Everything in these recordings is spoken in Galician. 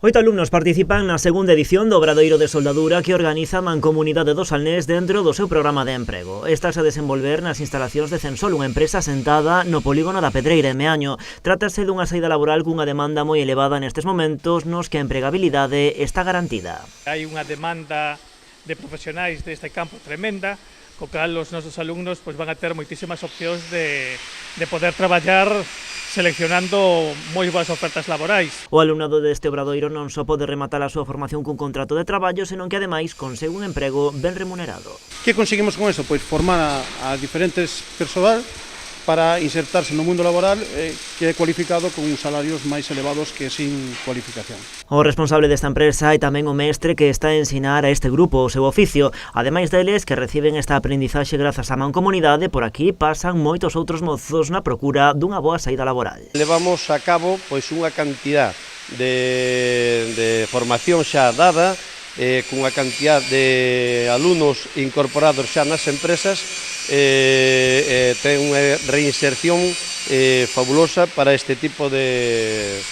8 alumnos participan na segunda edición do Obradoiro de Soldadura que organiza a Mancomunidade do Salnés dentro do seu programa de emprego. Estás a desenvolver nas instalacións de Censol, unha empresa asentada no polígono da Pedreira, en Meaño. Trátase dunha saída laboral cunha demanda moi elevada nestes momentos nos que a empregabilidade está garantida. Hai unha demanda de profesionais deste campo tremenda, co cal os nosos alumnos van a ter moitísimas opcións de poder traballar seleccionando moi boas ofertas laborais. O alumnado deste obradoiro non só pode rematar a súa formación cun contrato de traballo, senón que ademais consegue un emprego ben remunerado. Que conseguimos con eso? Pois formar a diferentes persoal para insertarse no mundo laboral que é cualificado con salarios máis elevados que sin cualificación. O responsable desta empresa é tamén o mestre que está a ensinar a este grupo o seu oficio. Ademais deles, que reciben esta aprendizaxe grazas á mancomunidade, por aquí pasan moitos outros mozos na procura dunha boa saída laboral. Levamos a cabo unha cantidad de formación xa dada, cunha cantidad de alumnos incorporados xa nas empresas, ten unha reinserción fabulosa para este tipo de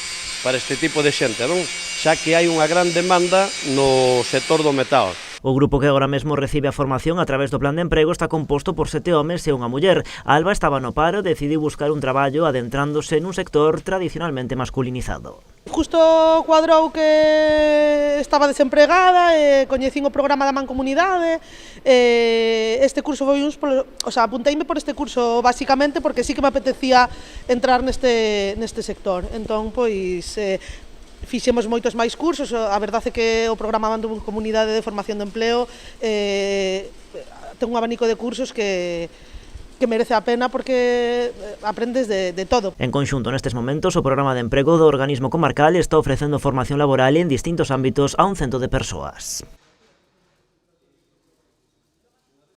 xente, non? Xa que hai unha gran demanda no sector do metal. O grupo que agora mesmo recibe a formación a través do plan de emprego está composto por 7 homes e unha muller. Alba estaba no paro e decidiu buscar un traballo adentrándose nun sector tradicionalmente masculinizado. Justo cuadrou que estaba desempregada e coñecín o programa da Mancomunidade. Este curso foi apunteime por este curso basicamente porque sí que me apetecía entrar neste sector. Entón, fixemos moitos máis cursos. A verdade é que o programa Mancomunidade de Formación de Empleo ten un abanico de cursos que merece a pena porque aprendes de todo. En conxunto, nestes momentos, o programa de emprego do organismo comarcal está ofrecendo formación laboral en distintos ámbitos a un cento de persoas.